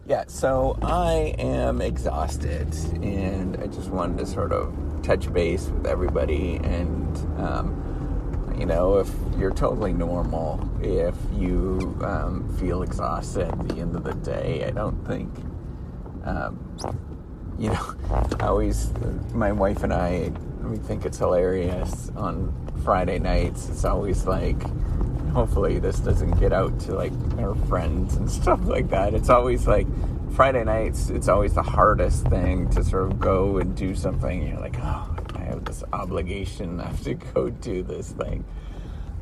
Yeah, so I am exhausted, and I just wanted to sort of touch base with everybody. And, if you're totally normal, if you feel exhausted at the end of the day, I don't think, my wife and I, we think it's hilarious on Friday nights. It's always like, hopefully this doesn't get out to like our friends and stuff like that. It's always like Friday nights, it's always the hardest thing to sort of go and do something. You're like, oh, I have this obligation. I have to go do this thing.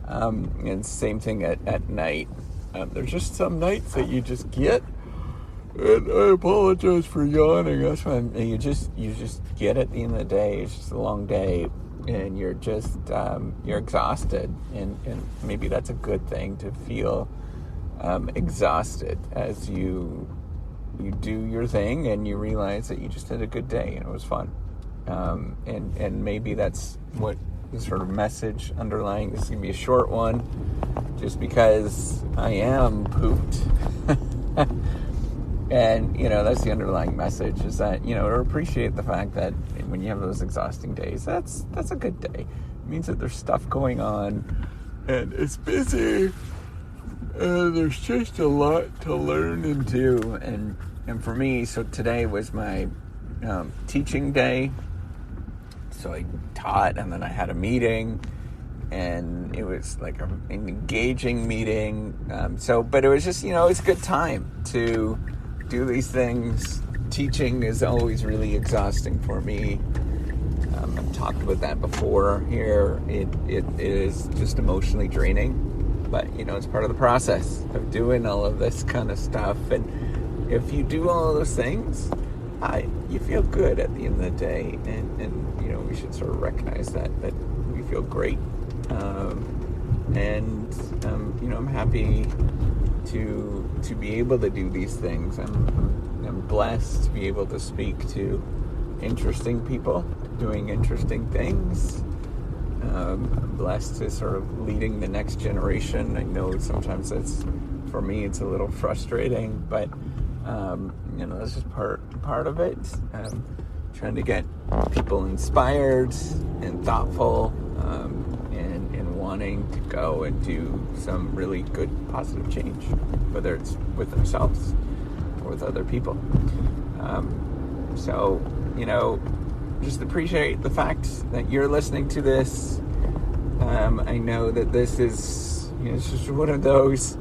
And same thing at night. There's just some nights that you just get, and I apologize for yawning. That's fine. You just get at the end of the day. It's just a long day. And you're just, you're exhausted. And maybe that's a good thing, to feel exhausted as you do your thing and you realize that you just had a good day and it was fun. And maybe that's what the sort of message underlying. This is going to be a short one, just because I am pooped. And, that's the underlying message, is that, to appreciate the fact that when you have those exhausting days, that's a good day. It means that there's stuff going on, and it's busy, and there's just a lot to learn and do. And for me, so today was my teaching day. So I taught, and then I had a meeting, and it was like an engaging meeting. But it was just, it's a good time to do these things. Teaching is always really exhausting for me. I've talked about that before here. It is just emotionally draining, but it's part of the process of doing all of this kind of stuff. And if you do all of those things, you feel good at the end of the day. And we should sort of recognize that we feel great. I'm happy to be able to do these things. I'm blessed to be able to speak to interesting people doing interesting things. I'm blessed to sort of leading the next generation. I know sometimes for me it's a little frustrating, but that's just part of it. Trying to get people inspired and thoughtful, and wanting to go and do some really good positive change, whether it's with themselves or with other people. Just appreciate the fact that you're listening to this. I know that this is, it's just one of those,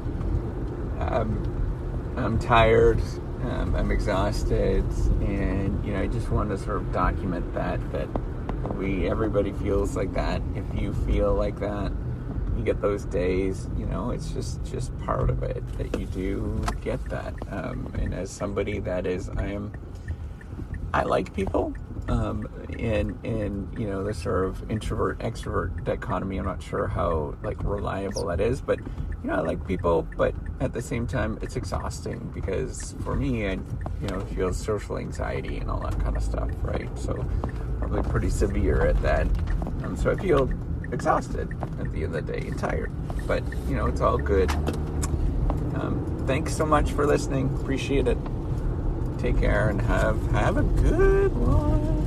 I'm tired, I'm exhausted, and, I just want to sort of document that everybody feels like that. If you feel like that, you get those days, it's just part of it, that you do get that. And as somebody that is, I like people, and the sort of introvert extrovert dichotomy, I'm not sure how reliable that is, but I like people, but at the same time it's exhausting, because for me I feel social anxiety and all that kind of stuff, right? So probably pretty severe at that. So I feel exhausted at the end of the day and tired, but it's all good. Thanks so much for listening. Appreciate it. Take care and have a good one.